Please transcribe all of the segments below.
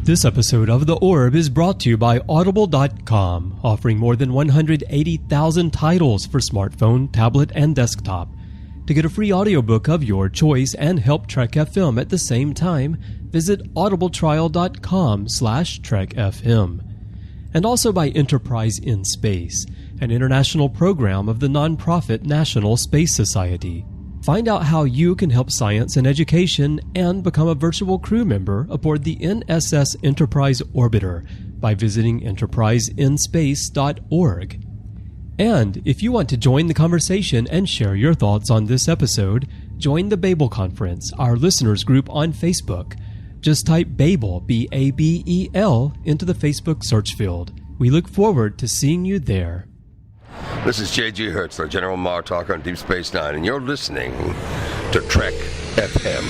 This episode of The Orb is brought to you by Audible.com, offering more than 180,000 titles for smartphone, tablet, and desktop. To get a free audiobook of your choice and help Trek FM at the same time, visit audibletrial.com/trekfm. And also by Enterprise in Space, an international program of the nonprofit National Space Society. Find out how you can help science and education and become a virtual crew member aboard the NSS Enterprise Orbiter by visiting enterpriseinspace.org. And if you want to join the conversation and share your thoughts on this episode, join the Babel Conference, our listeners group on Facebook. Just type Babel, B-A-B-E-L, into the Facebook search field. We look forward to seeing you there. This is J.G. Hertzler, General Martok on Deep Space Nine, and you're listening to Trek FM.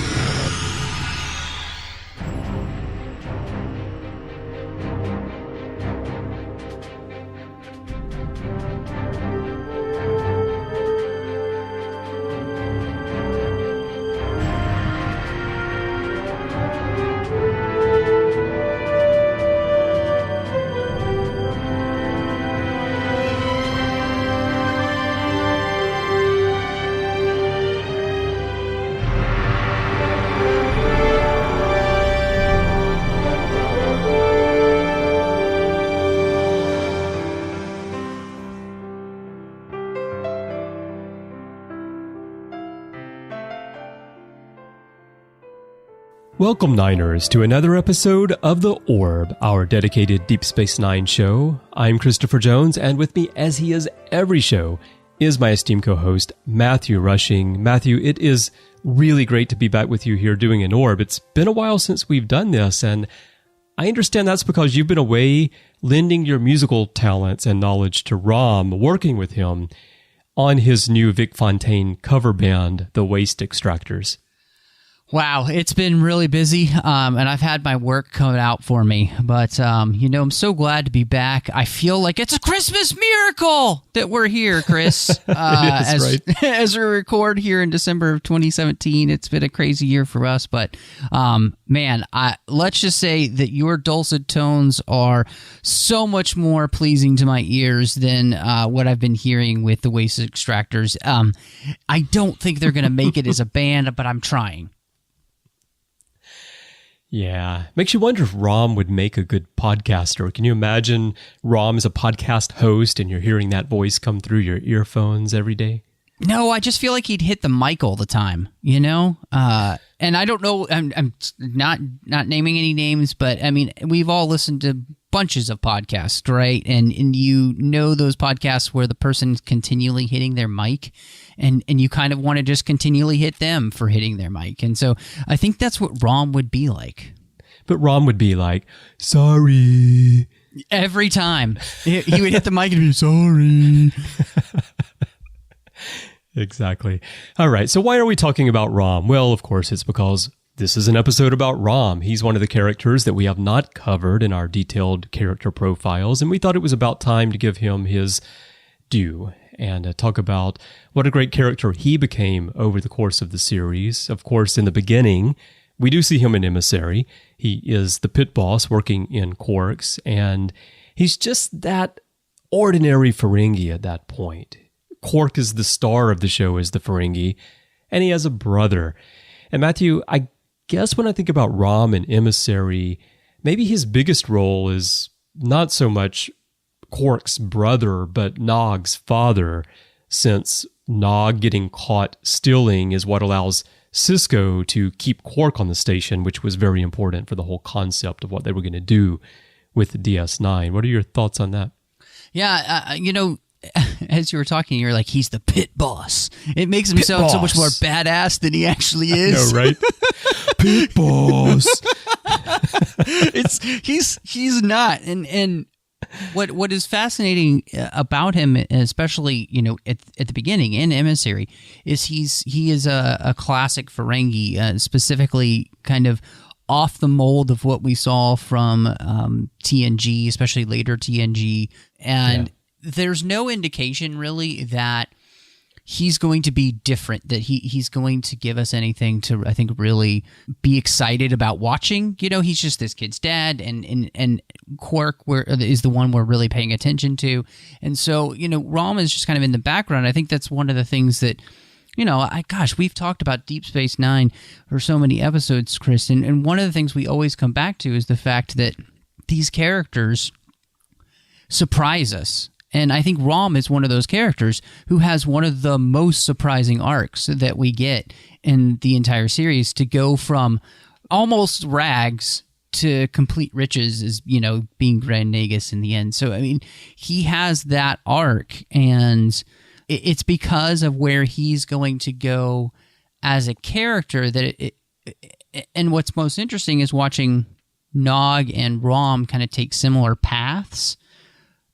Welcome, Niners, to another episode of The Orb, our dedicated Deep Space Nine show. I'm Christopher Jones, and with me, as he is every show, is my esteemed co-host, Matthew Rushing. Matthew, it is really great to be back with you here doing an Orb. It's been a while since we've done this, and I understand that's because you've been away lending your musical talents and knowledge to Rom, working with him on his new Vic Fontaine cover band, The Waste Extractors. Wow, it's been really busy, and I've had my work come out for me. But, I'm so glad to be back. I feel like it's a Christmas miracle that we're here, Chris. Right. As we record here in December of 2017, it's been a crazy year for us. But, let's just say that your dulcet tones are so much more pleasing to my ears than what I've been hearing with the Waste Extractors. I don't think they're going to make it as a band, but I'm trying. Yeah. Makes you wonder if Rom would make a good podcaster. Can you imagine Rom as a podcast host and you're hearing that voice come through your earphones every day? No, I just feel like he'd hit the mic all the time, you know? And I don't know, I'm not naming any names, but I mean, we've all listened to bunches of podcasts, right? And you know those podcasts where the person's continually hitting their mic and you kind of want to just continually hit them for hitting their mic. And so I think that's what Rom would be like. But Rom would be like, sorry. Every time. He would hit the mic and be, sorry. Exactly. All right. So why are we talking about Rom? Well, of course, it's because this is an episode about Rom. He's one of the characters that we have not covered in our detailed character profiles, and we thought it was about time to give him his due and talk about what a great character he became over the course of the series. Of course, in the beginning, we do see him in Emissary. He is the pit boss working in Quarks, and he's just that ordinary Ferengi at that point. Quark is the star of the show as the Ferengi, and he has a brother. And Matthew, I guess when I think about Rom and Emissary, maybe his biggest role is not so much Quark's brother, but Nog's father, since Nog getting caught stealing is what allows Sisko to keep Quark on the station, which was very important for the whole concept of what they were going to do with the DS9. What are your thoughts on that? Yeah, as you were talking, you're like, he's the pit boss. It makes him sound so much more badass than he actually is. I know, right? Pit boss. He's not. And what is fascinating about him, especially at the beginning in Emissary, is he is a classic Ferengi, specifically kind of off the mold of what we saw from TNG, especially later TNG, and. Yeah. There's no indication really that he's going to be different, that he's going to give us anything to, I think, really be excited about watching. He's just this kid's dad, and Quark is the one we're really paying attention to. And so, Rom is just kind of in the background. I think that's one of the things that, we've talked about Deep Space Nine for so many episodes, Chris, and one of the things we always come back to is the fact that these characters surprise us. And I think Rom is one of those characters who has one of the most surprising arcs that we get in the entire series, to go from almost rags to complete riches as, being Grand Nagus in the end. So, I mean, he has that arc, and it's because of where he's going to go as a character that and what's most interesting is watching Nog and Rom kind of take similar paths.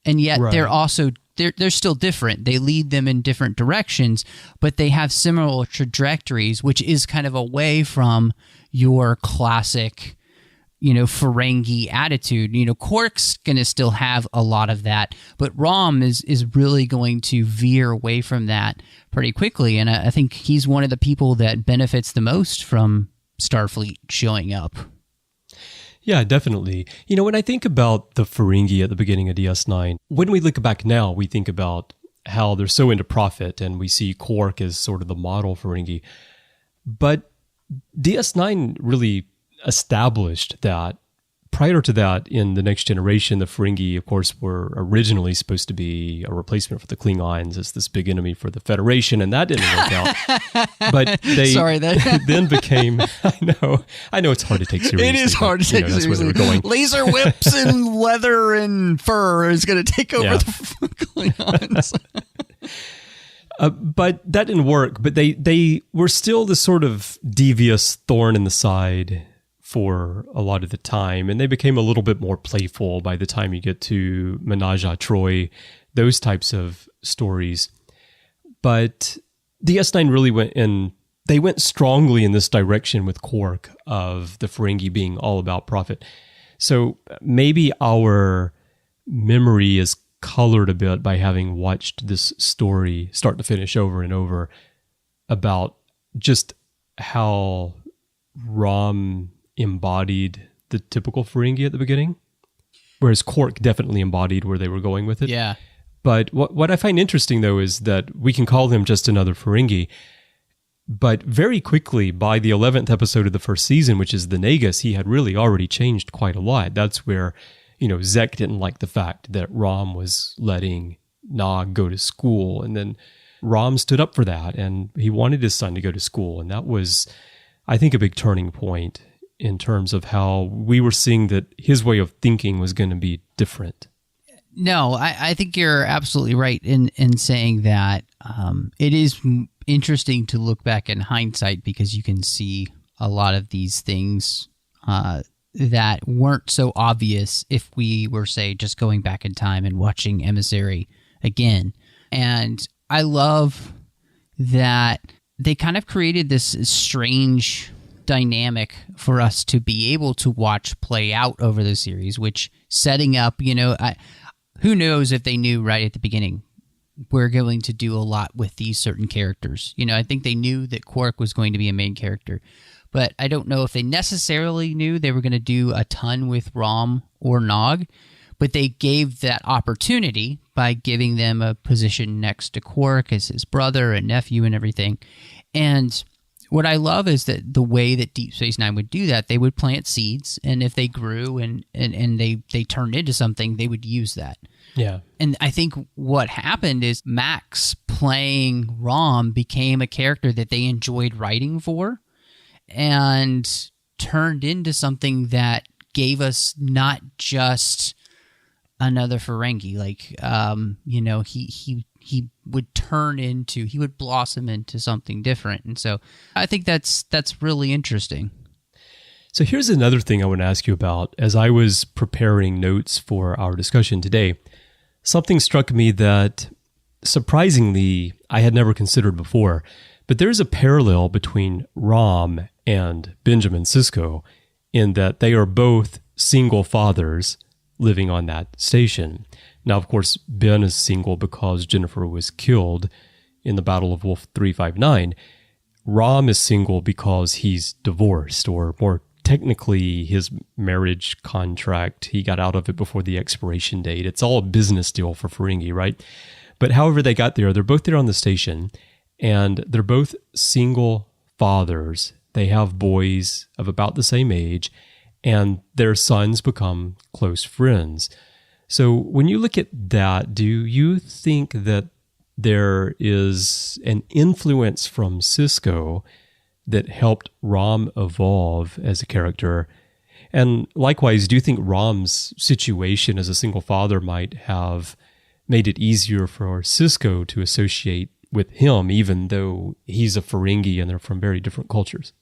And yet they're also they're still different. They lead them in different directions, but they have similar trajectories, which is kind of away from your classic, Ferengi attitude. Quark's going to still have a lot of that, but Rom is really going to veer away from that pretty quickly. And I think he's one of the people that benefits the most from Starfleet showing up. Yeah, definitely. When I think about the Ferengi at the beginning of DS9, when we look back now, we think about how they're so into profit, and we see Quark as sort of the model Ferengi. But DS9 really established that. Prior to that, in The Next Generation, the Ferengi, of course, were originally supposed to be a replacement for the Klingons as this big enemy for the Federation, and that didn't work out. But they then became, I know it's hard to take seriously. It is hard to take seriously. That's where they were going. Laser whips and leather and fur is going to take over the Klingons. But that didn't work. But they were still the sort of devious thorn in the side for a lot of the time, and they became a little bit more playful by the time you get to Menage a Troi, those types of stories. But DS9 really went strongly in this direction with Quark, of the Ferengi being all about profit. So maybe our memory is colored a bit by having watched this story start to finish over and over, about just how Rom embodied the typical Ferengi at the beginning, whereas Quark definitely embodied where they were going with it. Yeah. But what I find interesting, though, is that we can call him just another Ferengi, but very quickly, by the 11th episode of the first season, which is the Nagus, he had really already changed quite a lot. That's where, Zek didn't like the fact that Rom was letting Nog go to school, and then Rom stood up for that, and he wanted his son to go to school, and that was, I think, a big turning point in terms of how we were seeing that his way of thinking was going to be different. No, I think you're absolutely right in saying that. It is interesting to look back in hindsight, because you can see a lot of these things that weren't so obvious if we were, say, just going back in time and watching Emissary again. And I love that they kind of created this strange dynamic for us to be able to watch play out over the series, which setting up, who knows if they knew right at the beginning, we're going to do a lot with these certain characters. I think they knew that Quark was going to be a main character, but I don't know if they necessarily knew they were going to do a ton with Rom or Nog, but they gave that opportunity by giving them a position next to Quark as his brother and nephew and everything. And what I love is that the way that Deep Space Nine would do that, they would plant seeds, and if they grew and they turned into something, they would use that. Yeah. And I think what happened is Max playing Rom became a character that they enjoyed writing for, and turned into something that gave us not just another Ferengi. He would blossom into something different. And so I think that's really interesting. So here's another thing I want to ask you about. As I was preparing notes for our discussion today, something struck me that surprisingly I had never considered before, but there's a parallel between Rom and Benjamin Sisko in that they are both single fathers living on that station. Now, of course, Ben is single because Jennifer was killed in the Battle of Wolf 359, Rom is single because he's divorced, or more technically his marriage contract, he got out of it before the expiration date. It's all a business deal for Ferengi, right? But however they got there, they're both there on the station, and they're both single fathers. They have boys of about the same age, and their sons become close friends. So when you look at that, do you think that there is an influence from Sisko that helped Rom evolve as a character? And likewise, do you think Rom's situation as a single father might have made it easier for Sisko to associate with him, even though he's a Ferengi and they're from very different cultures?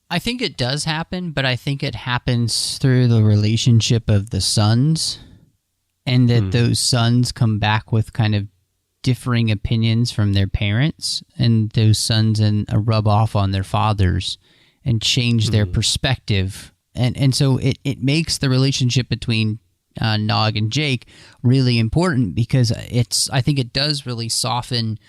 I think it does happen, but I think it happens through the relationship of the sons, and that those sons come back with kind of differing opinions from their parents, and those sons rub off on their fathers and change their perspective. And so it makes the relationship between Nog and Jake really important, because I think it does really soften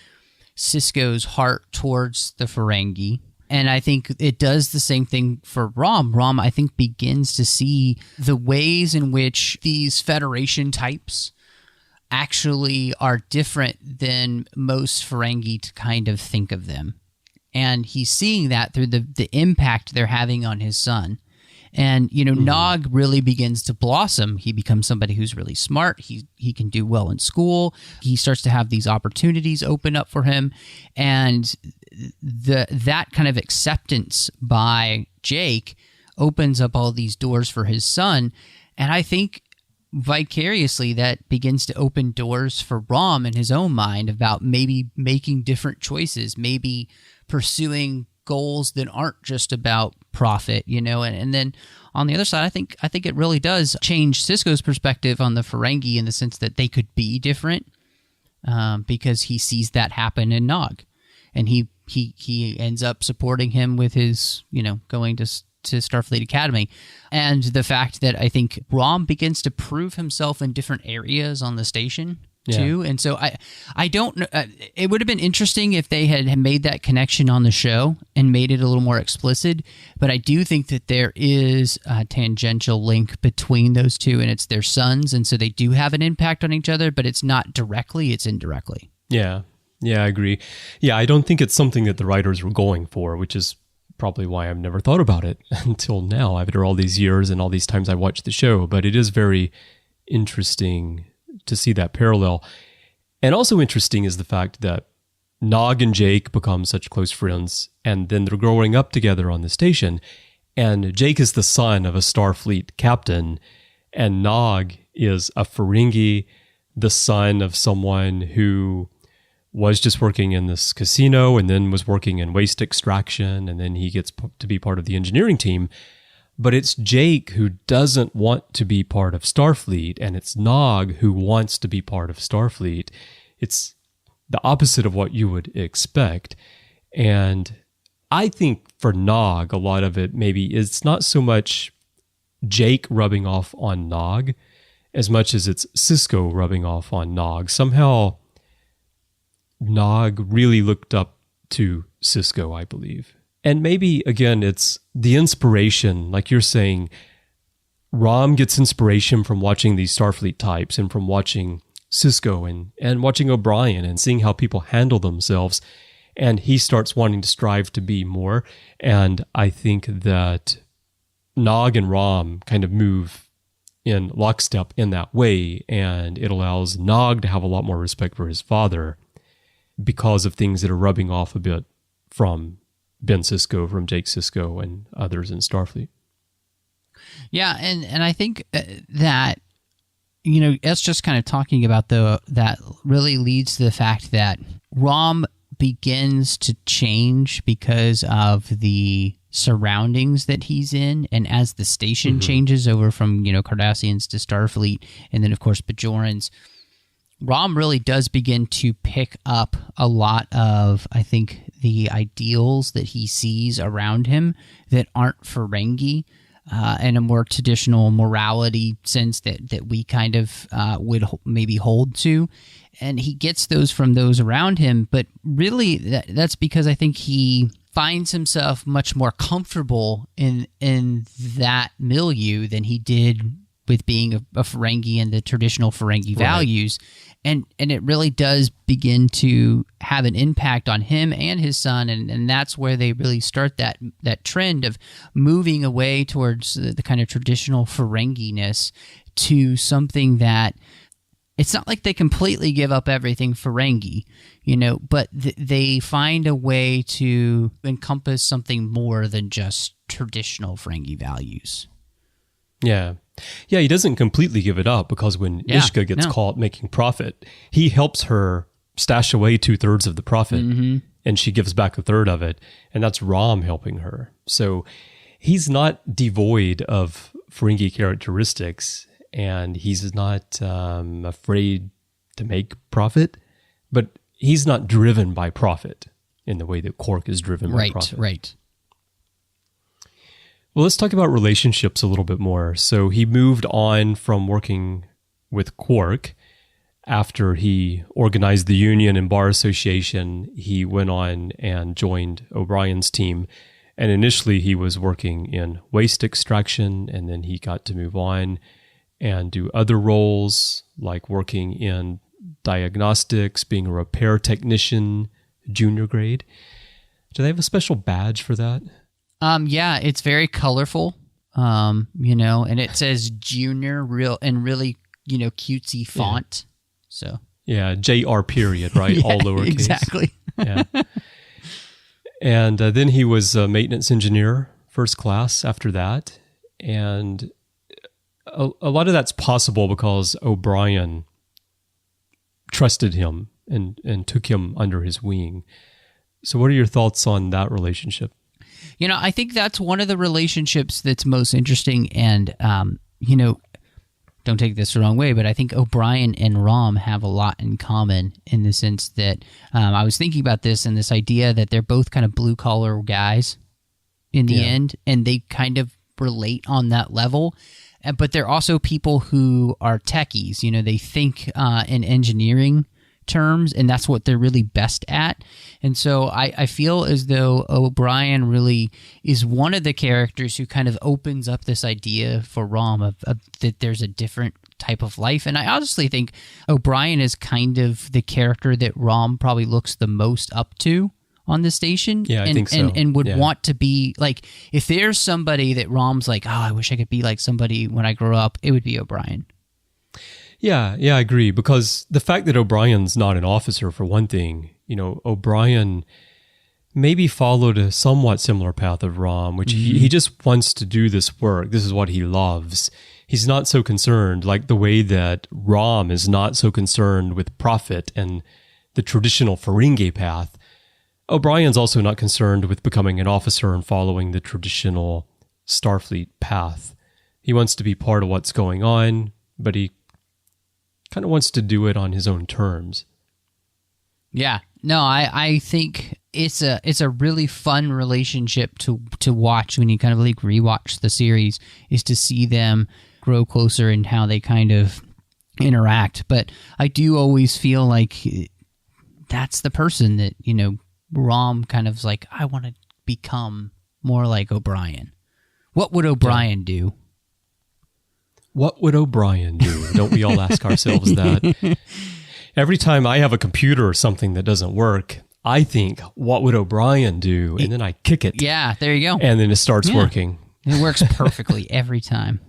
Sisko's heart towards the Ferengi. And I think it does the same thing for Rom. Rom, I think, begins to see the ways in which these Federation types actually are different than most Ferengi to kind of think of them. And he's seeing that through the impact they're having on his son. And, Nog really begins to blossom. He becomes somebody who's really smart. He can do well in school. He starts to have these opportunities open up for him. And that kind of acceptance by Jake opens up all these doors for his son. And I think vicariously that begins to open doors for Rom in his own mind about maybe making different choices, maybe pursuing goals that aren't just about profit, and then on the other side, I think it really does change Sisko's perspective on the Ferengi in the sense that they could be different, because he sees that happen in Nog, and he ends up supporting him with his, going to Starfleet Academy, and the fact that I think Rom begins to prove himself in different areas on the station too. And so I don't know. It would have been interesting if they had made that connection on the show and made it a little more explicit. But I do think that there is a tangential link between those two, and it's their sons, and so they do have an impact on each other. But it's not directly; it's indirectly. Yeah, I agree. Yeah, I don't think it's something that the writers were going for, which is probably why I've never thought about it until now, after all these years and all these times I watched the show. But it is very interesting to see that parallel. And also interesting is the fact that Nog and Jake become such close friends, and then they're growing up together on the station. And Jake is the son of a Starfleet captain, and Nog is a Ferengi, the son of someone who was just working in this casino and then was working in waste extraction, and then he gets to be part of the engineering team. But it's Jake who doesn't want to be part of Starfleet, and it's Nog who wants to be part of Starfleet. It's the opposite of what you would expect. And I think for Nog, a lot of it maybe it's not so much Jake rubbing off on Nog as much as it's Sisko rubbing off on Nog. Somehow Nog really looked up to Sisko, I believe. And maybe, again, it's the inspiration, like you're saying. Rom gets inspiration from watching these Starfleet types and from watching Sisko and watching O'Brien and seeing how people handle themselves. And he starts wanting to strive to be more. And I think that Nog and Rom kind of move in lockstep in that way. And it allows Nog to have a lot more respect for his father because of things that are rubbing off a bit from Ben Sisko, from Jake Sisko, and others in Starfleet. Yeah, and I think that, us just kind of talking about that really leads to the fact that Rom begins to change because of the surroundings that he's in, and as the station changes over from, Cardassians to Starfleet, and then, of course, Bajorans, Rom really does begin to pick up a lot of, I think, the ideals that he sees around him that aren't Ferengi. in a more traditional morality sense that we kind of would maybe hold to. And he gets those from those around him. But really, that's because I think he finds himself much more comfortable in that milieu than he did with being a Ferengi and the traditional Ferengi values. And it really does begin to have an impact on him and his son, and that's where they really start that trend of moving away towards the kind of traditional Ferengi-ness to something that it's not like they completely give up everything Ferengi, but they find a way to encompass something more than just traditional Ferengi values. Yeah. Yeah, he doesn't completely give it up, because when Ishka gets caught making profit, he helps her stash away 2/3 of the profit, and she gives back 1/3 of it, and that's Rom helping her. So he's not devoid of Ferengi characteristics, and he's not afraid to make profit, but he's not driven by profit in the way that Quark is driven by profit. Right. Well, let's talk about relationships a little bit more. So he moved on from working with Quark. After he organized the union and bar association, he went on and joined O'Brien's team. And initially he was working in waste extraction, and then he got to move on and do other roles, like working in diagnostics, being a repair technician, junior grade. Do they have a special badge for that? Yeah, it's very colorful, and it says junior really, cutesy font. So yeah, JR period, right? All lowercase. Exactly. Yeah. And then he was a maintenance engineer, first class after that. And a lot of that's possible because O'Brien trusted him and took him under his wing. So what are your thoughts on that relationship? I think that's one of the relationships that's most interesting, and, don't take this the wrong way, but I think O'Brien and Rom have a lot in common in the sense that I was thinking about this and this idea that they're both kind of blue-collar guys in the end, and they kind of relate on that level. But they're also people who are techies. They think in engineering terms, and that's what they're really best at. And so I feel as though O'Brien really is one of the characters who kind of opens up this idea for Rom of that there's a different type of life. And I honestly think O'Brien is kind of the character that Rom probably looks the most up to on the station. Yeah, I think so. And would want to be like, if there's somebody that Rom's like, oh, I wish I could be like somebody when I grow up, it would be O'Brien. Yeah, I agree. Because the fact that O'Brien's not an officer, for one thing, O'Brien maybe followed a somewhat similar path of Rom, which he just wants to do this work. This is what he loves. He's not so concerned, like the way that Rom is not so concerned with profit and the traditional Ferengi path. O'Brien's also not concerned with becoming an officer and following the traditional Starfleet path. He wants to be part of what's going on, but he kind of wants to do it on his own terms. Yeah. No, I think it's a really fun relationship to watch when you kind of like rewatch the series, is to see them grow closer and how they kind of interact. But I do always feel like that's the person that, Rom kind of like, I want to become more like O'Brien. What would O'Brien do? What would O'Brien do? Don't we all ask ourselves that? Every time I have a computer or something that doesn't work, I think, what would O'Brien do? And then I kick it. Yeah, there you go. And then it starts working. It works perfectly every time.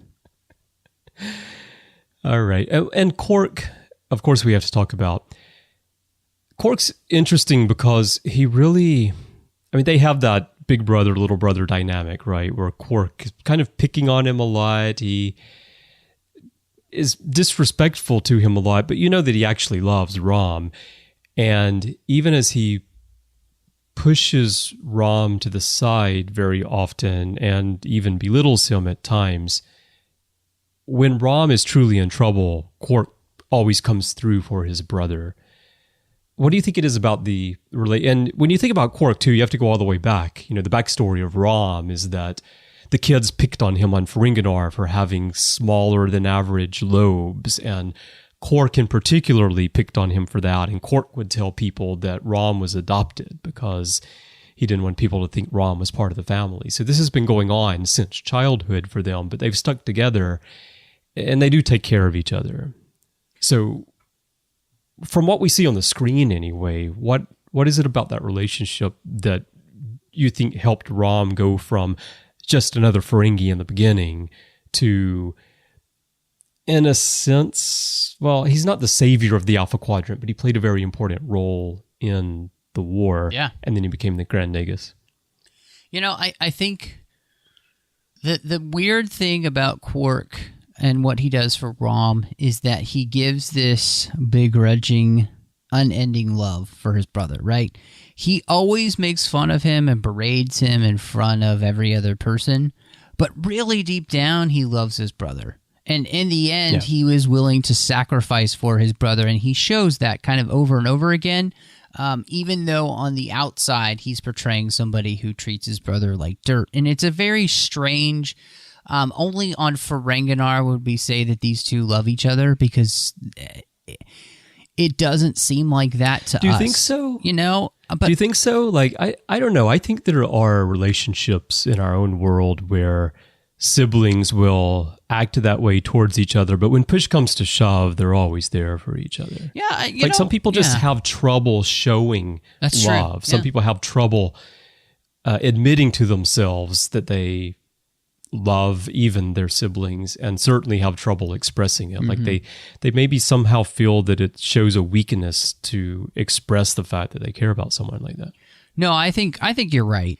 All right. And Quark, of course, we have to talk about. Quark's interesting because he really, they have that big brother, little brother dynamic, right? Where Quark is kind of picking on him a lot. He is disrespectful to him a lot, but that he actually loves Rom. And even as he pushes Rom to the side very often and even belittles him at times, when Rom is truly in trouble, Quark always comes through for his brother. What do you think it is about and when you think about Quark too, you have to go all the way back. The backstory of Rom is that the kids picked on him on Ferengi for having smaller than average lobes, and Quark in particularly picked on him for that. And Quark would tell people that Rom was adopted because he didn't want people to think Rom was part of the family. So this has been going on since childhood for them, but they've stuck together and they do take care of each other. So from what we see on the screen anyway, what is it about that relationship that you think helped Rom go from just another Ferengi in the beginning to, in a sense, well, he's not the savior of the Alpha Quadrant, but he played a very important role in the war. Yeah. And then he became the Grand Nagus. I think the weird thing about Quark and what he does for Rom is that he gives this begrudging, unending love for his brother, right? He always makes fun of him and berates him in front of every other person, but really deep down, he loves his brother. And in the end, he was willing to sacrifice for his brother, and he shows that kind of over and over again, even though on the outside, he's portraying somebody who treats his brother like dirt. And it's a very strange... only on Ferengi would we say that these two love each other, because it doesn't seem like that to us. Do you think so? But do you think so? Like, I don't know. I think there are relationships in our own world where siblings will act that way towards each other, but when push comes to shove, they're always there for each other. Yeah, some people just have trouble showing That's love. True. Some people have trouble admitting to themselves that they love even their siblings, and certainly have trouble expressing it. Like they maybe somehow feel that it shows a weakness to express the fact that they care about someone like that. No, I think you're right.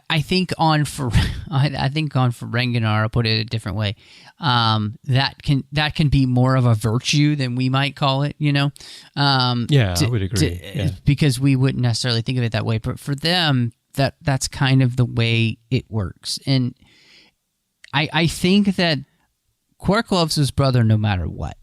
I think on Ferengi, I'll put it a different way. That can be more of a virtue than we might call it. I would agree. Because we wouldn't necessarily think of it that way, but for them, that's kind of the way it works. And I think that Quark loves his brother no matter what.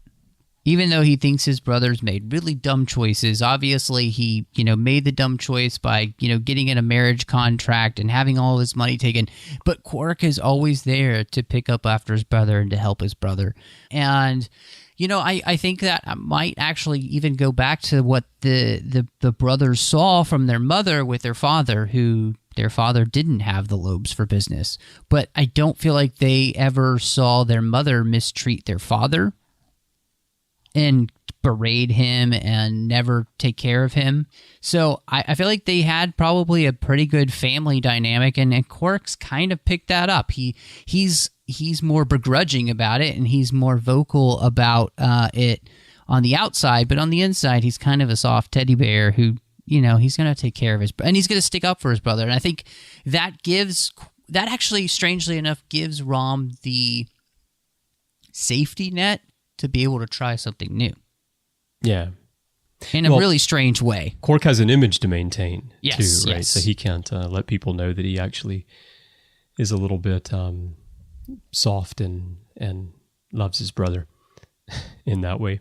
Even though he thinks his brother's made really dumb choices, obviously he, made the dumb choice by, getting in a marriage contract and having all his money taken. But Quark is always there to pick up after his brother and to help his brother. And, I think that might actually even go back to what the brothers saw from their mother with their father, who their father didn't have the lobes for business. But I don't feel like they ever saw their mother mistreat their father and berate him and never take care of him. So I feel like they had probably a pretty good family dynamic, and Quark's kind of picked that up. He's more begrudging about it, and he's more vocal about it on the outside, but on the inside, he's kind of a soft teddy bear who, he's going to take care of his brother, and he's going to stick up for his brother. And I think that actually, strangely enough, gives Rom the safety net to be able to try something new. Yeah. In a really strange way. Quark has an image to maintain, too, right? Yes. So he can't let people know that he actually is a little bit soft and loves his brother in that way.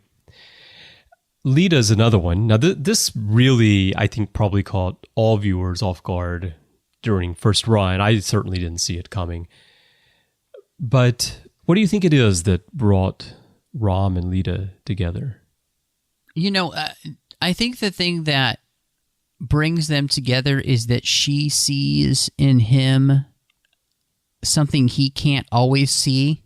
Leeta is another one. Now, this really, I think, probably caught all viewers off guard during first run. I certainly didn't see it coming. But what do you think it is that brought Rom and Leeta together? I think the thing that brings them together is that she sees in him something he can't always see,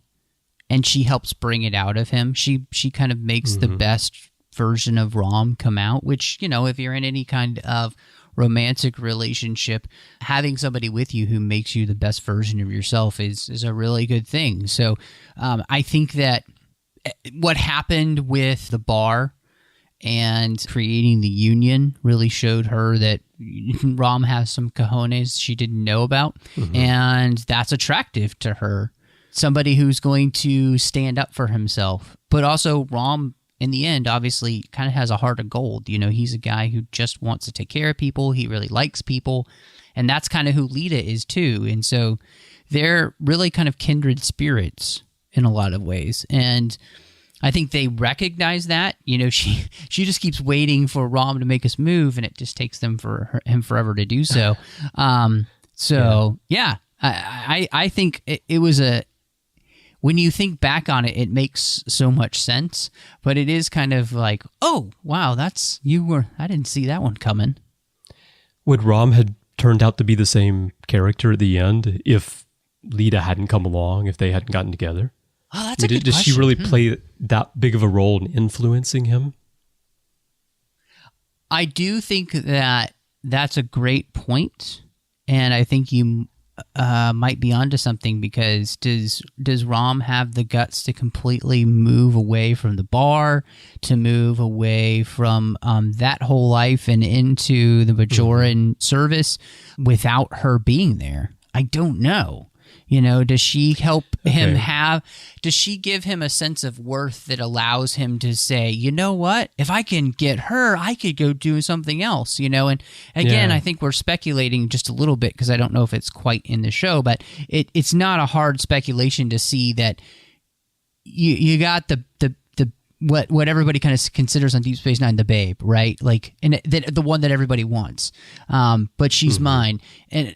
and she helps bring it out of him. She kind of makes the best version of Rom come out, which, if you're in any kind of romantic relationship, having somebody with you who makes you the best version of yourself is a really good thing. So I think that what happened with the bar and creating the union really showed her that Rom has some cojones she didn't know about, and that's attractive to her. Somebody who's going to stand up for himself, but also Rom, in the end, obviously kind of has a heart of gold. He's a guy who just wants to take care of people. He really likes people, and that's kind of who Leeta is too. And so they're really kind of kindred spirits in a lot of ways. And I think they recognize that. She just keeps waiting for Rom to make us move, and it just takes him forever to do so. I think it was when you think back on it, it makes so much sense, but it is kind of like, oh, wow, I didn't see that one coming. Would Rom had turned out to be the same character at the end if Leeta hadn't come along, if they hadn't gotten together? Oh, that's a good question. Does she really Hmm. play that big of a role in influencing him? I do think that's a great point, and I think you might be onto something, because does Rom have the guts to completely move away from the bar, to move away from that whole life and into the Bajoran service without her being there? I don't know. Does she help him does she give him a sense of worth that allows him to say, you know what, if I can get her, I could go do something else, and again, I think we're speculating just a little bit, because I don't know if it's quite in the show, but it's not a hard speculation to see that you got the what everybody kind of considers on Deep Space Nine the babe, right? Like, and the one that everybody wants, but she's mine. And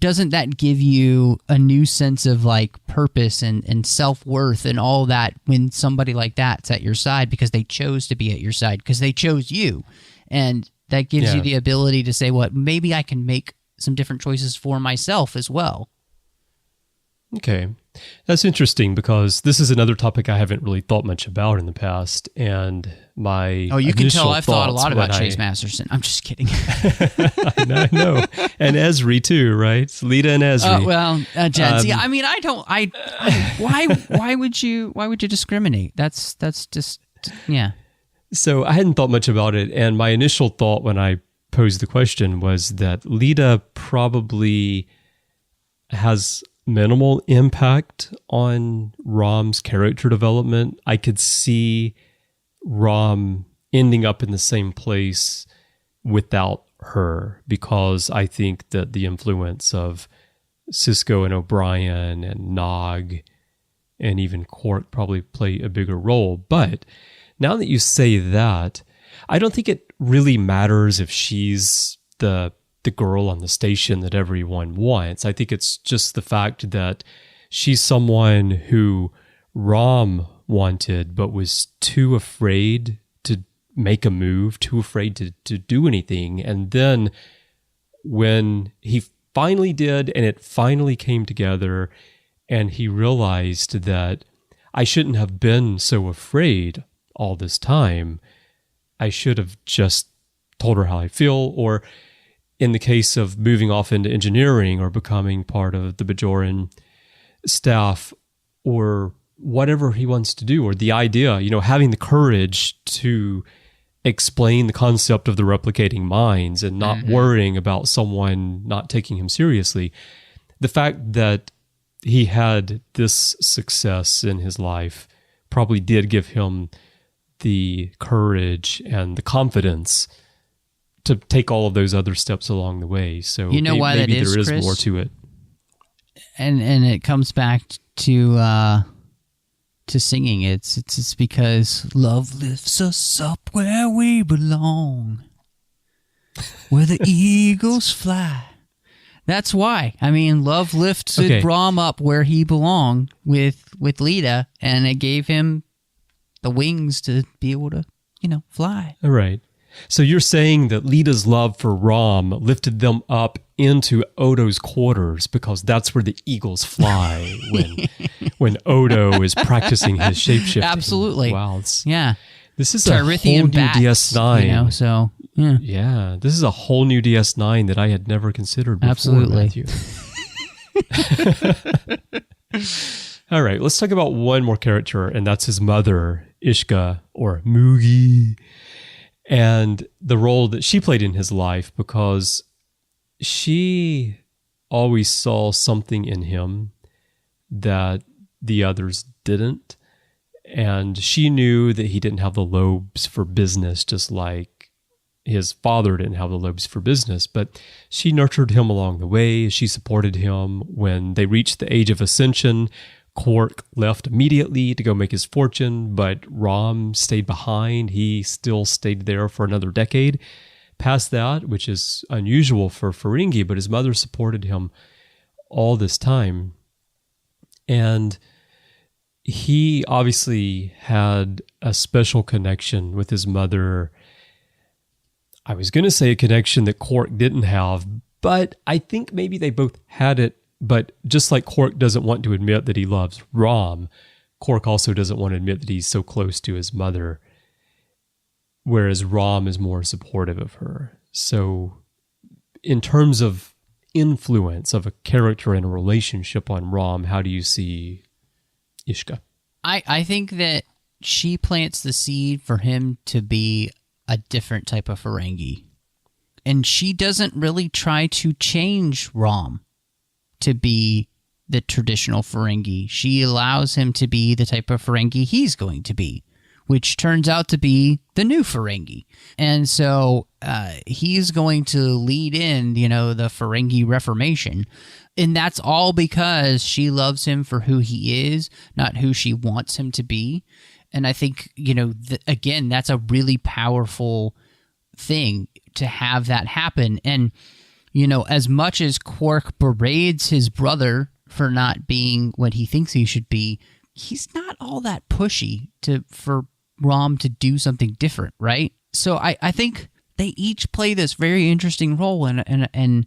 doesn't that give you a new sense of like purpose and self-worth and all that when somebody like that's at your side, because they chose to be at your side, because they chose you, and that gives you the ability to say, what, maybe I can make some different choices for myself as well. Okay. That's interesting, because this is another topic I haven't really thought much about in the past, and my you can tell I've thought a lot about when Chase Masterson. I'm just kidding. I know. And Esri too, right? It's Leeta and Esri. Jen, see, I mean, why would you discriminate? That's just, yeah. So I hadn't thought much about it, and my initial thought when I posed the question was that Leeta probably has minimal impact on Rom's character development. I could see Rom ending up in the same place without her, because I think that the influence of Sisko and O'Brien and Nog and even Quark probably play a bigger role. But now that you say that, I don't think it really matters if she's the girl on the station that everyone wants. I think it's just the fact that she's someone who Rom wanted but was too afraid to make a move, too afraid to do anything. And then when he finally did, and it finally came together, and he realized that I shouldn't have been so afraid all this time. I should have just told her how I feel, or in the case of moving off into engineering or becoming part of the Bajoran staff, or whatever he wants to do, or the idea, having the courage to explain the concept of the replicating minds and not worrying about someone not taking him seriously. The fact that he had this success in his life probably did give him the courage and the confidence to take all of those other steps along the way. So why maybe that is, there is Chris? more to it. And it comes back to singing. It's because love lifts us up where we belong, where the eagles fly. That's why. I mean, love lifts Rom up where he belonged with Leeta, and it gave him the wings to be able to, fly. All right. So you're saying that Leeta's love for Rom lifted them up into Odo's quarters, because that's where the eagles fly when Odo is practicing his shapeshifting. Absolutely. Wow. Yeah. This is a whole new bats, DS9. So, yeah. Yeah. This is a whole new DS9 that I had never considered before, Absolutely. Matthew. All right. Let's talk about one more character, and that's his mother, Ishka, or Mugi, and the role that she played in his life, because she always saw something in him that the others didn't. And she knew that he didn't have the lobes for business, just like his father didn't have the lobes for business. But she nurtured him along the way. She supported him. When they reached the age of ascension, Quark left immediately to go make his fortune, but Rom stayed behind. He still stayed there for another decade past that, which is unusual for Ferengi, but his mother supported him all this time. And he obviously had a special connection with his mother. I was going to say a connection that Quark didn't have, but I think maybe they both had it. But just like Quark doesn't want to admit that he loves Rom, Quark also doesn't want to admit that he's so close to his mother, whereas Rom is more supportive of her. So in terms of influence of a character in a relationship on Rom, how do you see Ishka? I think that she plants the seed for him to be a different type of Ferengi. And she doesn't really try to change Rom to be the traditional Ferengi. She allows him to be the type of Ferengi he's going to be, which turns out to be the new Ferengi. And so he's going to lead in, the Ferengi Reformation. And that's all because she loves him for who he is, not who she wants him to be. And I think, again, that's a really powerful thing to have that happen. And, as much as Quark berates his brother for not being what he thinks he should be, he's not all that pushy for Rom to do something different, right? So I think they each play this very interesting role in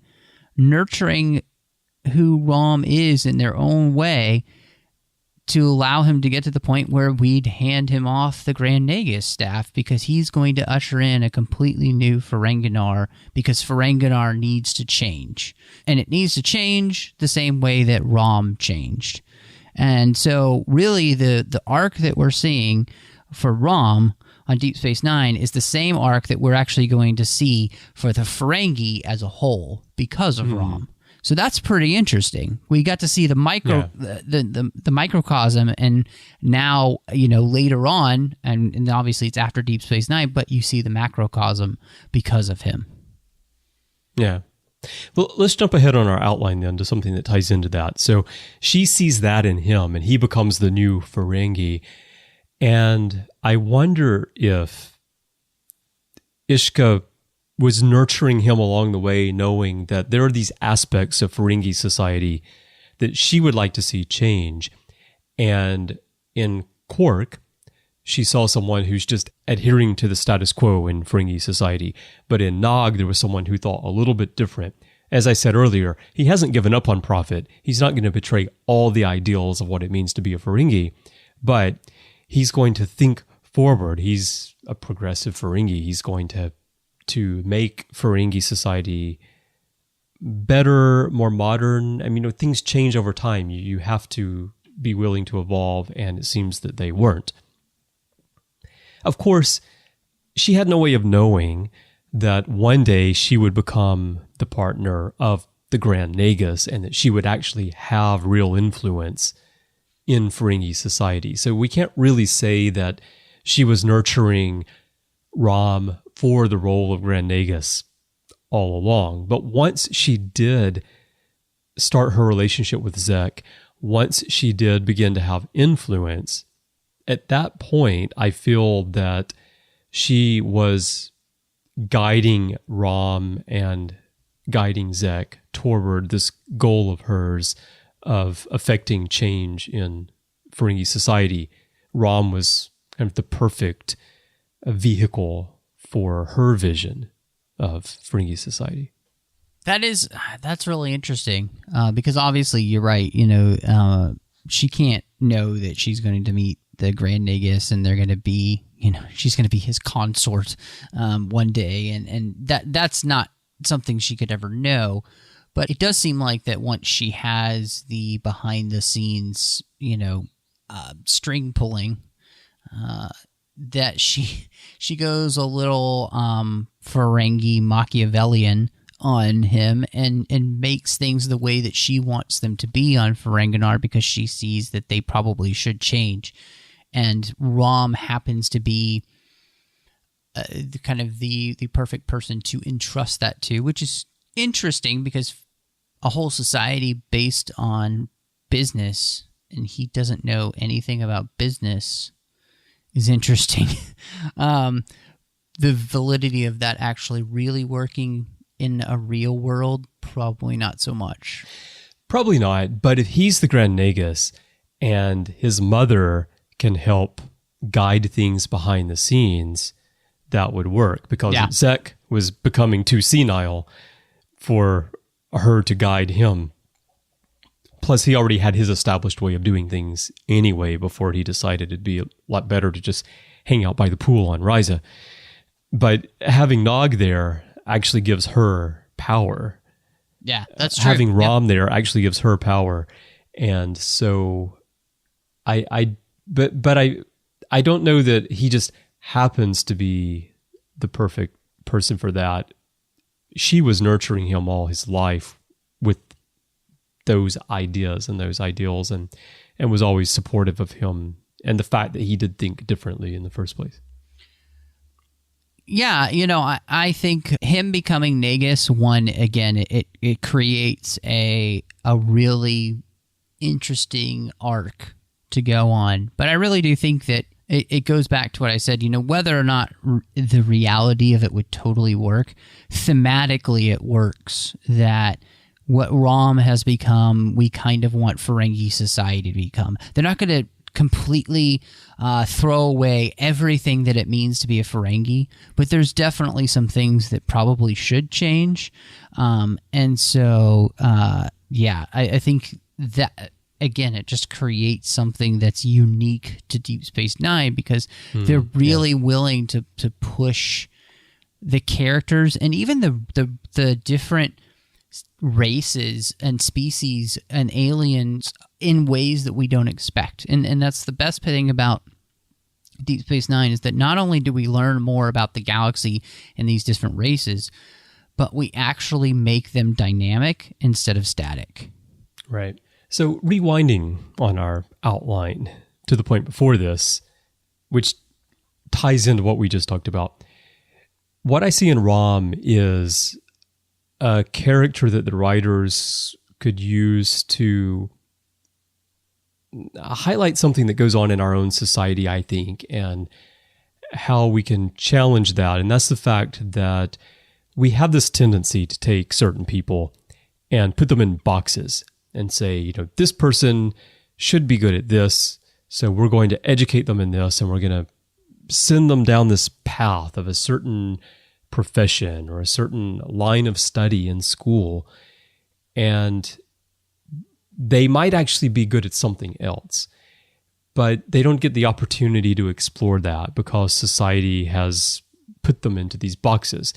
nurturing who Rom is in their own way to allow him to get to the point where we'd hand him off the Grand Nagus staff, because he's going to usher in a completely new Ferenginar, because Ferenginar needs to change. And it needs to change the same way that Rom changed. And so really the arc that we're seeing for Rom on Deep Space Nine is the same arc that we're actually going to see for the Ferengi as a whole because of Rom. So that's pretty interesting. We got to see the the microcosm, and now, later on, and obviously it's after Deep Space Nine, but you see the macrocosm because of him. Yeah. Well, let's jump ahead on our outline then to something that ties into that. So she sees that in him, and he becomes the new Ferengi. And I wonder if Ishka was nurturing him along the way, knowing that there are these aspects of Ferengi society that she would like to see change. And in Quark, she saw someone who's just adhering to the status quo in Ferengi society. But in Nog, there was someone who thought a little bit different. As I said earlier, he hasn't given up on Prophet. He's not going to betray all the ideals of what it means to be a Ferengi, but he's going to think forward. He's a progressive Ferengi. He's going to make Ferengi society better, more modern. I mean, things change over time. You have to be willing to evolve, and it seems that they weren't. Of course, she had no way of knowing that one day she would become the partner of the Grand Nagus, and that she would actually have real influence in Ferengi society. So we can't really say that she was nurturing Rom for the role of Grand Nagus all along. But once she did start her relationship with Zek, once she did begin to have influence, at that point, I feel that she was guiding Rom and guiding Zek toward this goal of hers of affecting change in Ferengi society. Rom was kind of the perfect vehicle for her vision of Ferengi society. That's really interesting, because obviously you're right. She can't know that she's going to meet the Grand Nagus, and they're going to be, she's going to be his consort one day, and that's not something she could ever know. But it does seem like that once she has the behind the scenes, string pulling, that she goes a little Ferengi Machiavellian on him and makes things the way that she wants them to be on Ferenginar, because she sees that they probably should change. And Rom happens to be the perfect person to entrust that to, which is interesting because a whole society based on business, and he doesn't know anything about business, is interesting. The validity of that actually really working in a real world, probably not so much. Probably not, but if he's the Grand Nagus and his mother can help guide things behind the scenes, that would work, because Zek was becoming too senile for her to guide him. Plus, he already had his established way of doing things anyway before he decided it'd be a lot better to just hang out by the pool on Ryza. But having Nog there actually gives her power. Yeah, that's true. Having Rom there actually gives her power. And so I don't know that he just happens to be the perfect person for that. She was nurturing him all his life with those ideas and those ideals, and was always supportive of him and the fact that he did think differently in the first place. Yeah, I think him becoming Nagus, it creates a really interesting arc to go on. But I really do think that it goes back to what I said, whether or not the reality of it would totally work, thematically it works, that what Rom has become, we kind of want Ferengi society to become. They're not going to completely throw away everything that it means to be a Ferengi, but there's definitely some things that probably should change. And so, I think that, again, it just creates something that's unique to Deep Space Nine, because they're really willing to push the characters and even the different races and species and aliens in ways that we don't expect. And that's the best thing about Deep Space Nine, is that not only do we learn more about the galaxy and these different races, but we actually make them dynamic instead of static. Right. So rewinding on our outline to the point before this, which ties into what we just talked about, what I see in Rom is a character that the writers could use to highlight something that goes on in our own society, I think, and how we can challenge that. And that's the fact that we have this tendency to take certain people and put them in boxes and say, this person should be good at this, so we're going to educate them in this, and we're going to send them down this path of a certain profession or a certain line of study in school, and they might actually be good at something else, but they don't get the opportunity to explore that because society has put them into these boxes.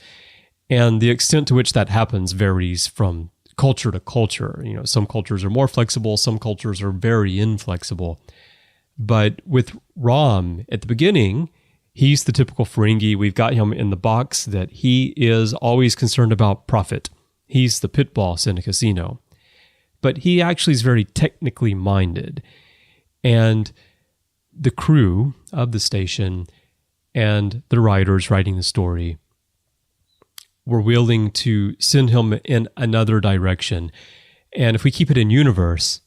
And the extent to which that happens varies from culture to culture. Some cultures are more flexible, some cultures are very inflexible. But with Rom, at the beginning, he's the typical Ferengi. We've got him in the box that he is always concerned about profit. He's the pit boss in a casino. But he actually is very technically minded. And the crew of the station and the writers writing the story were willing to send him in another direction. And if we keep it in universe,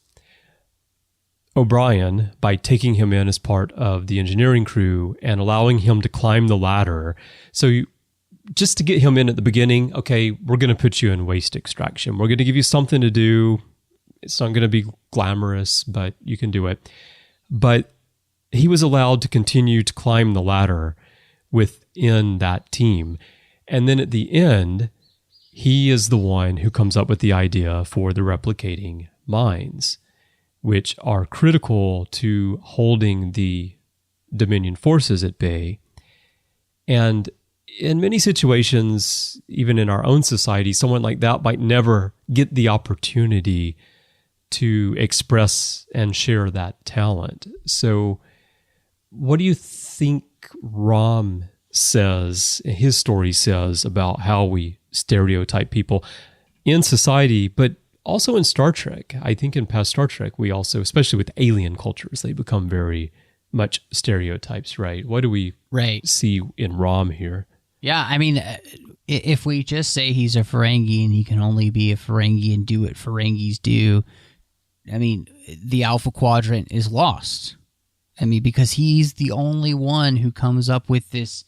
O'Brien, by taking him in as part of the engineering crew and allowing him to climb the ladder, just to get him in at the beginning, okay, we're going to put you in waste extraction. We're going to give you something to do. It's not going to be glamorous, but you can do it. But he was allowed to continue to climb the ladder within that team. And then at the end, he is the one who comes up with the idea for the replicating mines, which are critical to holding the Dominion forces at bay. And in many situations, even in our own society, someone like that might never get the opportunity to express and share that talent. So what do you think Rom says, his story says, about how we stereotype people in society, but also in Star Trek? I think in past Star Trek, we also, especially with alien cultures, they become very much stereotypes, right? What do we see in Rom here? Yeah, I mean, if we just say he's a Ferengi and he can only be a Ferengi and do what Ferengis do, I mean, the Alpha Quadrant is lost. I mean, because he's the only one who comes up with this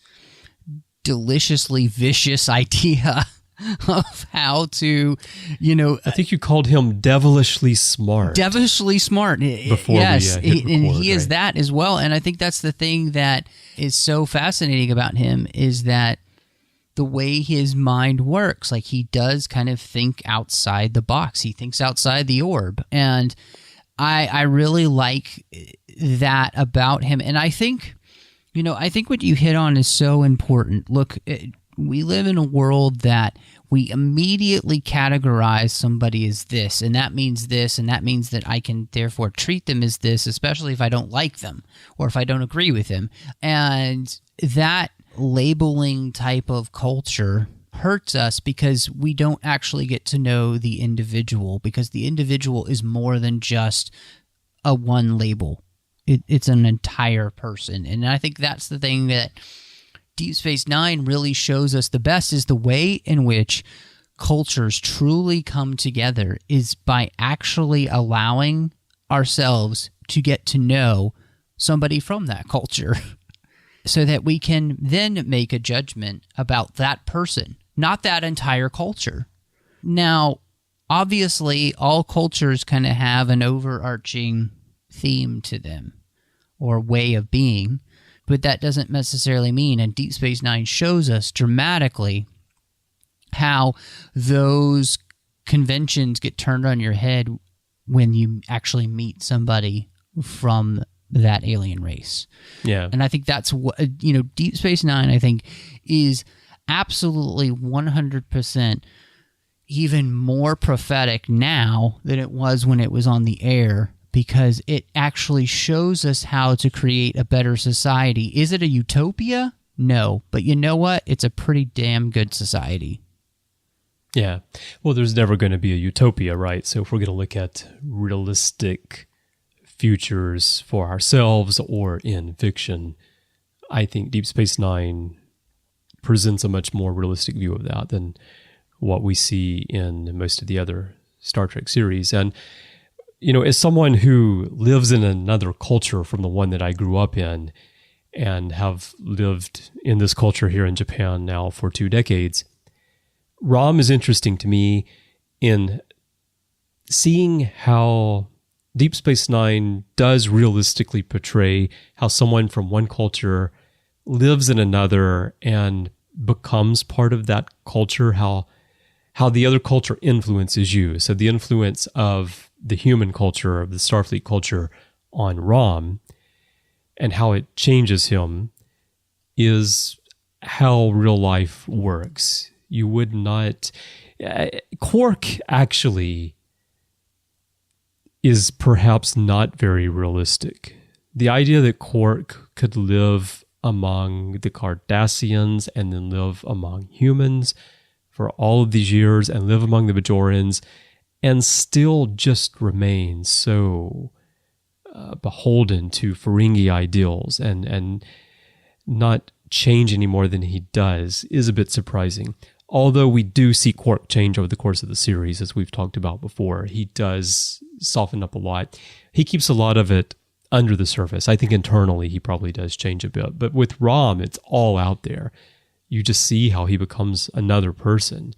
deliciously vicious idea of how to, I think you called him devilishly smart. Devilishly smart. Before yes, we hit record, and he is right? that as well. And I think that's the thing that is so fascinating about him is that the way his mind works, like he does kind of think outside the box. He thinks outside the orb. And I really like that about him. And I think, what you hit on is so important. Look, we live in a world that we immediately categorize somebody as this, and that means this, and that means that I can therefore treat them as this, especially if I don't like them or if I don't agree with them. And that labeling type of culture hurts us because we don't actually get to know the individual, because the individual is more than just a one label. It's an entire person. And I think that's the thing that Deep Space Nine really shows us the best, is the way in which cultures truly come together is by actually allowing ourselves to get to know somebody from that culture so that we can then make a judgment about that person, not that entire culture. Now, obviously, all cultures kind of have an overarching theme to them or way of being, but that doesn't necessarily mean, and Deep Space Nine shows us dramatically how those conventions get turned on your head when you actually meet somebody from that alien race. Yeah. And I think that's what, Deep Space Nine, I think, is absolutely 100% even more prophetic now than it was when it was on the air, because it actually shows us how to create a better society. Is it a utopia? No. But you know what? It's a pretty damn good society. Yeah. Well, there's never going to be a utopia, right? So if we're going to look at realistic futures for ourselves or in fiction, I think Deep Space Nine presents a much more realistic view of that than what we see in most of the other Star Trek series. And as someone who lives in another culture from the one that I grew up in and have lived in this culture here in Japan now for 2 decades, ROM is interesting to me in seeing how Deep Space Nine does realistically portray how someone from one culture lives in another and becomes part of that culture, how the other culture influences you. So the influence of the human culture, of the Starfleet culture on Rom, and how it changes him is how real life works. You would not... Quark actually is perhaps not very realistic. The idea that Quark could live among the Cardassians and then live among humans for all of these years and live among the Bajorans and still just remain so beholden to Ferengi ideals and not change any more than he does is a bit surprising. Although we do see Quark change over the course of the series, as we've talked about before. He does soften up a lot. He keeps a lot of it under the surface. I think internally he probably does change a bit. But with Rom, it's all out there. You just see how he becomes another person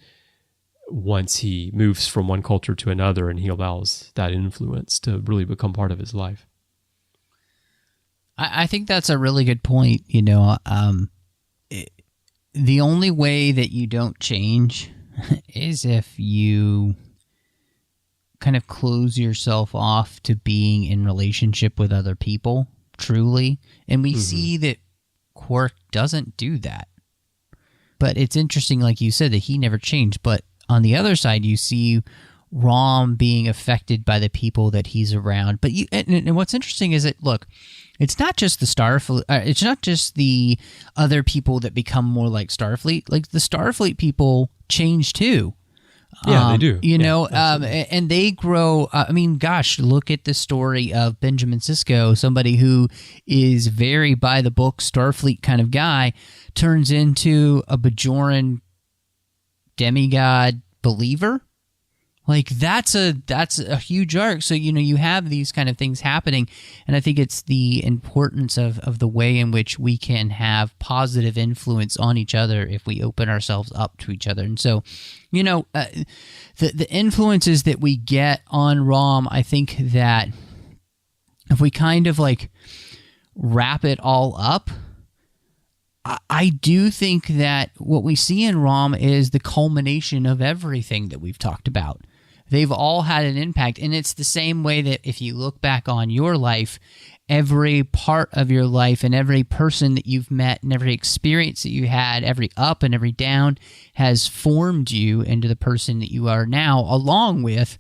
once he moves from one culture to another and he allows that influence to really become part of his life. I think that's a really good point. The only way that you don't change is if you kind of close yourself off to being in relationship with other people, truly. And we see that Quark doesn't do that. But it's interesting, like you said, that he never changed. But on the other side, you see Rom being affected by the people that he's around. But and what's interesting is that, look, it's not just the Starfleet. It's not just the other people that become more like Starfleet. Like the Starfleet people change too. Yeah, they do. And they grow. I mean, gosh, look at the story of Benjamin Sisko, somebody who is very by the book Starfleet kind of guy, turns into a Bajoran demigod believer. Like that's a huge arc. So, you have these kind of things happening. And I think it's the importance of the way in which we can have positive influence on each other if we open ourselves up to each other. And so, the influences that we get on Rom, I think that if we kind of like wrap it all up, I do think that what we see in Rom is the culmination of everything that we've talked about. They've all had an impact, and it's the same way that if you look back on your life, every part of your life and every person that you've met and every experience that you had, every up and every down, has formed you into the person that you are now, along with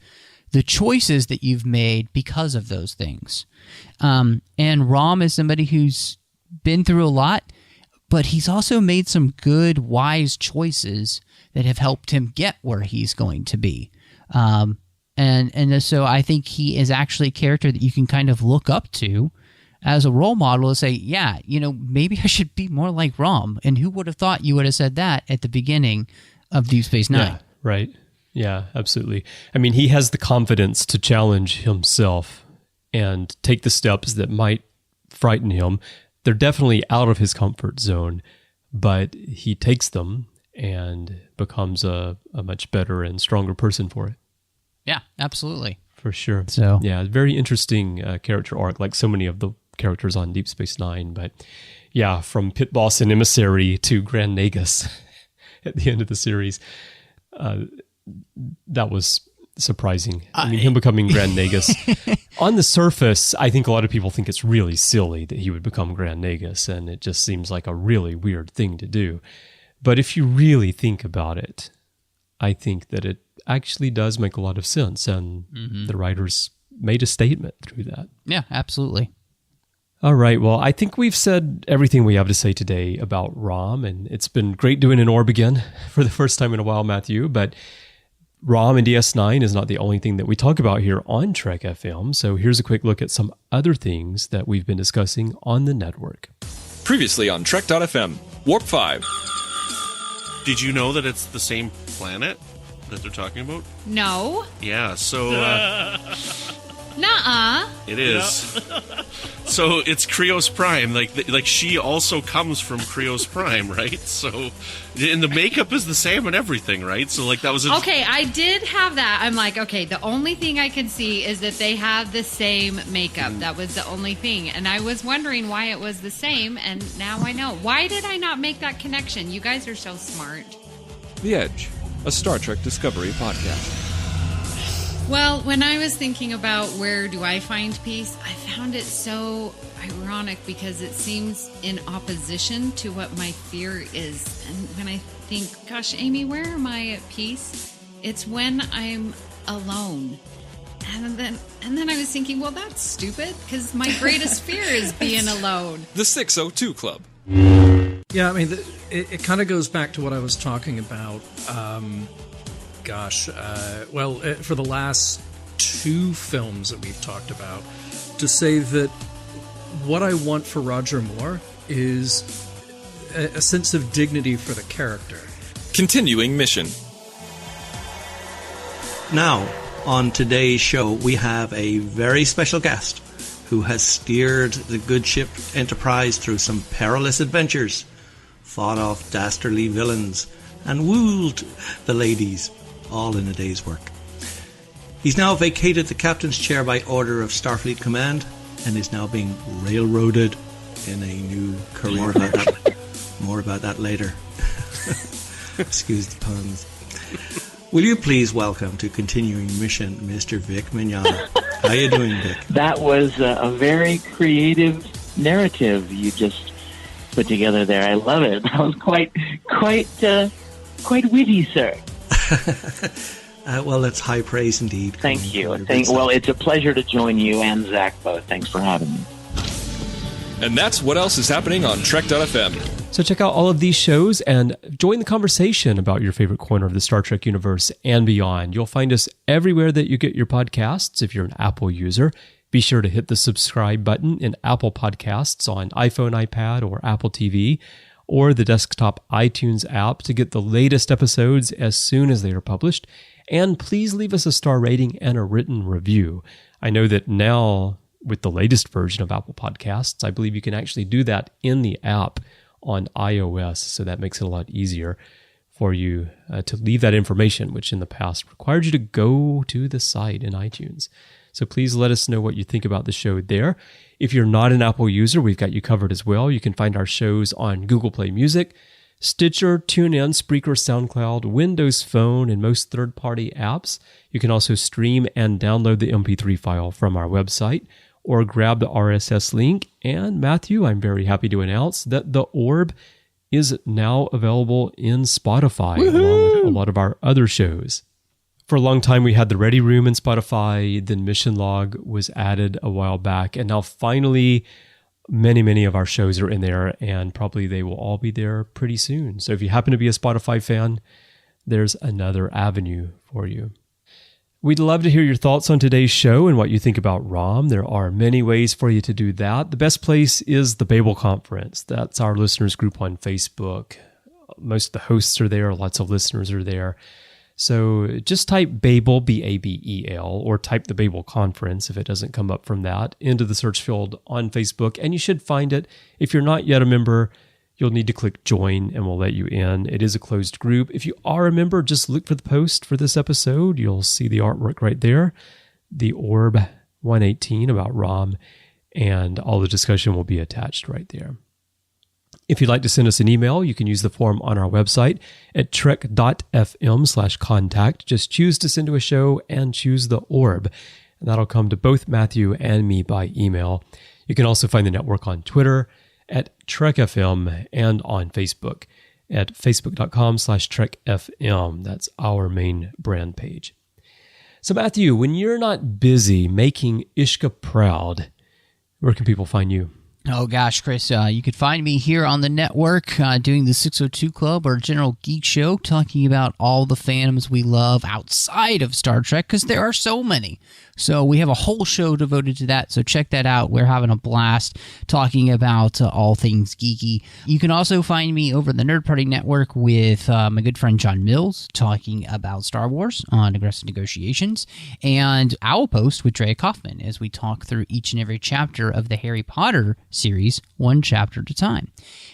the choices that you've made because of those things. And Rom is somebody who's been through a lot, but he's also made some good, wise choices that have helped him get where he's going to be. And so I think he is actually a character that you can kind of look up to as a role model and say, yeah, maybe I should be more like Rom. And who would have thought you would have said that at the beginning of Deep Space Nine? Yeah, right. Yeah, absolutely. I mean, he has the confidence to challenge himself and take the steps that might frighten him. They're definitely out of his comfort zone, but he takes them and becomes a much better and stronger person for it. Yeah, absolutely. For sure. So yeah, very interesting character arc, like so many of the characters on Deep Space Nine. But yeah, from Pit Boss and Emissary to Grand Nagus at the end of the series, that was surprising. I mean, him becoming Grand Nagus. On the surface, I think a lot of people think it's really silly that he would become Grand Nagus, and it just seems like a really weird thing to do. But if you really think about it, I think that it actually does make a lot of sense, and the writers made a statement through that. Yeah, absolutely. All right, well, I think we've said everything we have to say today about Rom, and it's been great doing an orb again for the first time in a while, Matthew, but Rom and DS9 is not the only thing that we talk about here on Trek FM, so here's a quick look at some other things that we've been discussing on the network. Previously on Trek.fm, Warp 5. Did you know that it's the same planet that they're talking about? No. Yeah, so... Nuh-uh. It is. Yeah. So it's Krios Prime. Like she also comes from Krios Prime, right? So, and the makeup is the same and everything, right? So like that was... Okay, I did have that. I'm like, okay, the only thing I can see is that they have the same makeup. That was the only thing. And I was wondering why it was the same, and now I know. Why did I not make that connection? You guys are so smart. The Edge, a Star Trek Discovery podcast. Well, when I was thinking about where do I find peace, I found it so ironic because it seems in opposition to what my fear is. And when I think, gosh, Amy, where am I at peace? It's when I'm alone. And then I was thinking, well, that's stupid because my greatest fear is being alone. The 602 Club. Yeah, I mean, it kind of goes back to what I was talking about. For the last two films that we've talked about, to say that what I want for Roger Moore is a sense of dignity for the character. Continuing mission. Now, on today's show, we have a very special guest who has steered the good ship Enterprise through some perilous adventures, fought off dastardly villains, and wooed the ladies, all in a day's work. He's now vacated the captain's chair by order of Starfleet Command and is now being railroaded in a new career. More about that later. Excuse the puns. Will you please welcome to Continuing Mission, Mr. Vic Mignogna. How you doing, Vic? That was a very creative narrative you just put together there. I love it. That was quite witty, sir. Well, that's high praise indeed. Thank you. Well, it's a pleasure to join you and Zach both. Thanks for having me. And that's what else is happening on Trek.fm. So check out all of these shows and join the conversation about your favorite corner of the Star Trek universe and beyond. You'll find us everywhere that you get your podcasts if you're an Apple user. Be sure to hit the subscribe button in Apple Podcasts on iPhone, iPad, or Apple TV. or the desktop iTunes app to get the latest episodes as soon as they are published. And please leave us a star rating and a written review. I know that now, with the latest version of Apple Podcasts, I believe you can actually do that in the app on iOS, so that makes it a lot easier for you to leave that information, which in the past required you to go to the site in iTunes. So please let us know what you think about the show there. If you're not an Apple user, we've got you covered as well. You can find our shows on Google Play Music, Stitcher, TuneIn, Spreaker, SoundCloud, Windows Phone, and most third-party apps. You can also stream and download the MP3 file from our website or grab the RSS link. And Matthew, I'm very happy to announce that The Orb is now available in Spotify, along with a lot of our other shows. For a long time, we had the Ready Room in Spotify, then Mission Log was added a while back, and now finally, many of our shows are in there, and probably they will all be there pretty soon. So if you happen to be a Spotify fan, there's another avenue for you. We'd love to hear your thoughts on today's show and what you think about ROM. There are many ways for you to do that. The best place is the Babel Conference. That's our listeners group on Facebook. Most of the hosts are there. Lots of listeners are there. So just type Babel, B-A-B-E-L, or type the Babel Conference if it doesn't come up from that into the search field on Facebook, and you should find it. If you're not yet a member, you'll need to click join and we'll let you in. It is a closed group. If you are a member, just look for the post for this episode. You'll see the artwork right there, the Orb 118 about ROM, and all the discussion will be attached right there. If you'd like to send us an email, you can use the form on our website at trek.fm/contact. Just choose to send to a show and choose the Orb. And that'll come to both Matthew and me by email. You can also find the network on Twitter at TrekFM and on Facebook at facebook.com/TrekFM. That's our main brand page. So Matthew, when you're not busy making Ishka proud, where can people find you? Oh gosh, Chris, you could find me here on the network doing the 602 Club, or General Geek Show, talking about all the fandoms we love outside of Star Trek, because there are so many. So we have a whole show devoted to that, so check that out. We're having a blast talking about all things geeky. You can also find me over the Nerd Party Network with my good friend John Mills, talking about Star Wars on Aggressive Negotiations, and Owl Post with Drea Kaufman as we talk through each and every chapter of the Harry Potter series, one chapter at a time.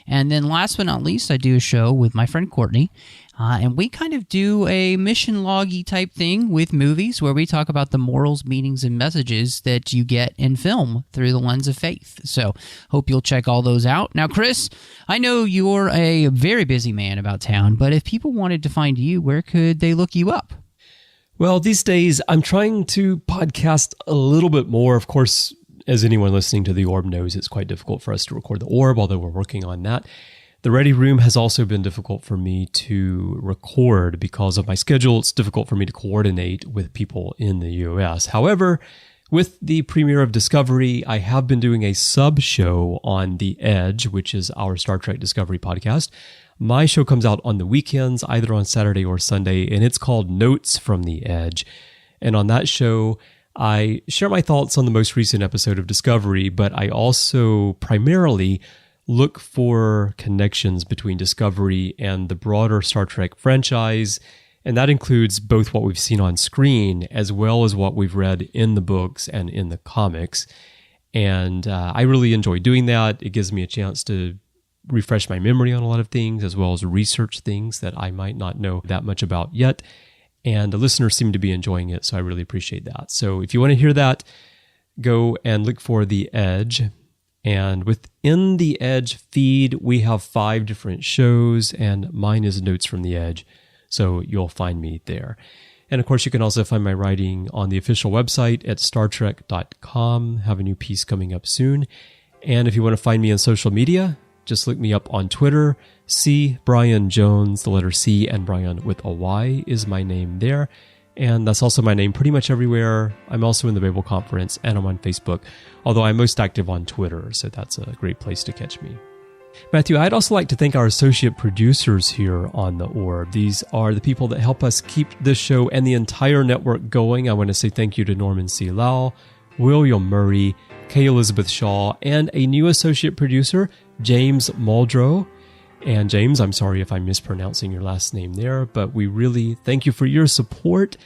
And then last but not least, I do a show with my friend Courtney, and we kind of do a mission loggy type thing with movies where we talk about the morals, meanings, and messages that you get in film through the lens of faith. So hope you'll check all those out. Now, Chris, I know you're a very busy man about town, but if people wanted to find you, where could they look you up? Well, these days, I'm trying to podcast a little bit more. Of course, as anyone listening to The Orb knows, it's quite difficult for us to record The Orb, although we're working on that. The Ready Room has also been difficult for me to record because of my schedule. It's difficult for me to coordinate with people in the U.S. However, with the premiere of Discovery, I have been doing a sub-show on The Edge, which is our Star Trek Discovery podcast. My show comes out on the weekends, either on Saturday or Sunday, and it's called Notes from The Edge. And on that show, I share my thoughts on the most recent episode of Discovery, but I also primarily look for connections between Discovery and the broader Star Trek franchise, and that includes both what we've seen on screen as well as what we've read in the books and in the comics. And I really enjoy doing that. It gives me a chance to refresh my memory on a lot of things, as well as research things that I might not know that much about yet. And the listeners seem to be enjoying it, so I really appreciate that. So if you want to hear that, go and look for The Edge. And within the Edge feed, we have 5 different shows, and mine is Notes from the Edge, so you'll find me there. And of course, you can also find my writing on the official website at StarTrek.com. Have a new piece coming up soon. And if you want to find me on social media, just look me up on Twitter. C. Bryan Jones, the letter C and Bryan with a Y is my name there. And that's also my name pretty much everywhere. I'm also in the Babel Conference, and I'm on Facebook, although I'm most active on Twitter, so that's a great place to catch me. Matthew, I'd also like to thank our associate producers here on The Orb. These are the people that help us keep this show and the entire network going. I want to say thank you to Norman C. Lau, William Murray, Kay Elizabeth Shaw, and a new associate producer, James Muldrow. And James, I'm sorry if I'm mispronouncing your last name there, but we really thank you for your support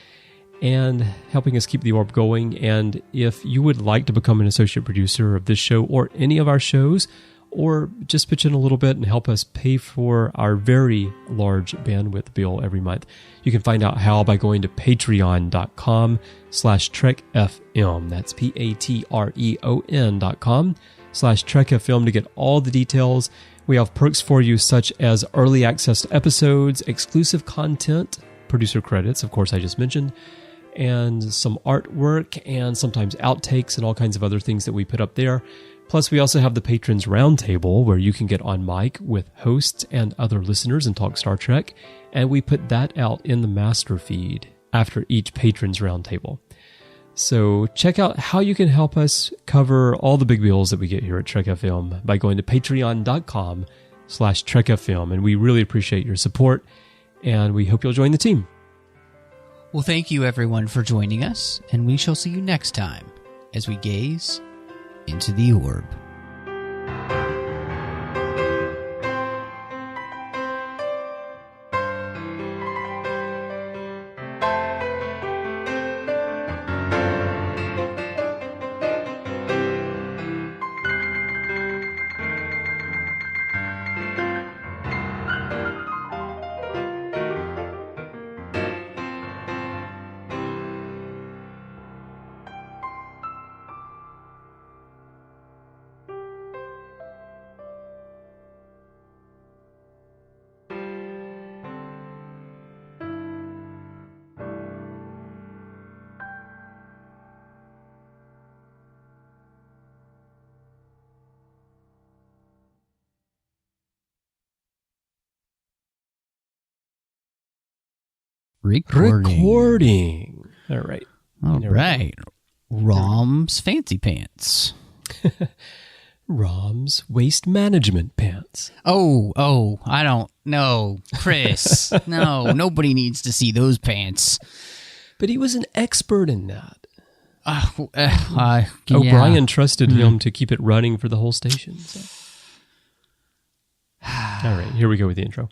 and helping us keep the orb going. And if you would like to become an associate producer of this show or any of our shows, or just pitch in a little bit and help us pay for our very large bandwidth bill every month, you can find out how by going to patreon.com/trekfm. That's patreon.com/trekfm to get all the details. We have perks for you such as early access to episodes, exclusive content, producer credits, of course I just mentioned, and some artwork and sometimes outtakes and all kinds of other things that we put up there. Plus, we also have the Patrons Roundtable, where you can get on mic with hosts and other listeners and talk Star Trek, and we put that out in the master feed after each Patrons Roundtable. So check out how you can help us cover all the big bills that we get here at Trek FM by going to patreon.com/Trek FM, and we really appreciate your support, and we hope you'll join the team. Well, thank you everyone for joining us, and we shall see you next time as we gaze into the orb. Recording. All right. All right. Rom's fancy pants. Rom's waste management pants. Oh, I don't know. Chris, no, nobody needs to see those pants. But he was an expert in that. Yeah. Bryan trusted him to keep it running for the whole station. So. All right, here we go with the intro.